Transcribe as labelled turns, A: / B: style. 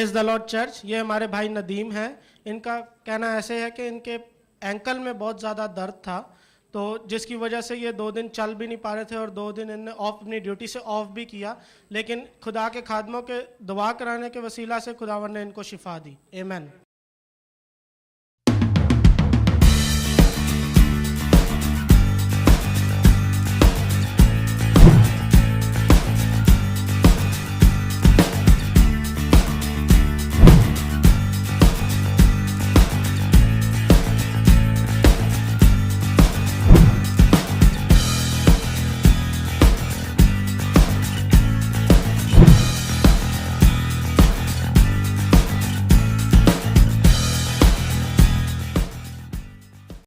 A: Praise the Lord church. ये हमारे भाई नदीम हैं। इनका कहना ऐसे है कि इनके एंकल में बहुत ज़्यादा दर्द था, तो जिसकी वजह से ये 2 दिन चल भी नहीं पा रहे थे और 2 दिन इनने अपनी ड्यूटी से ऑफ भी किया, लेकिन खुदा के खादमों के दुआ कराने के वसीला से खुदावन ने इनको शिफा दी। आमीन।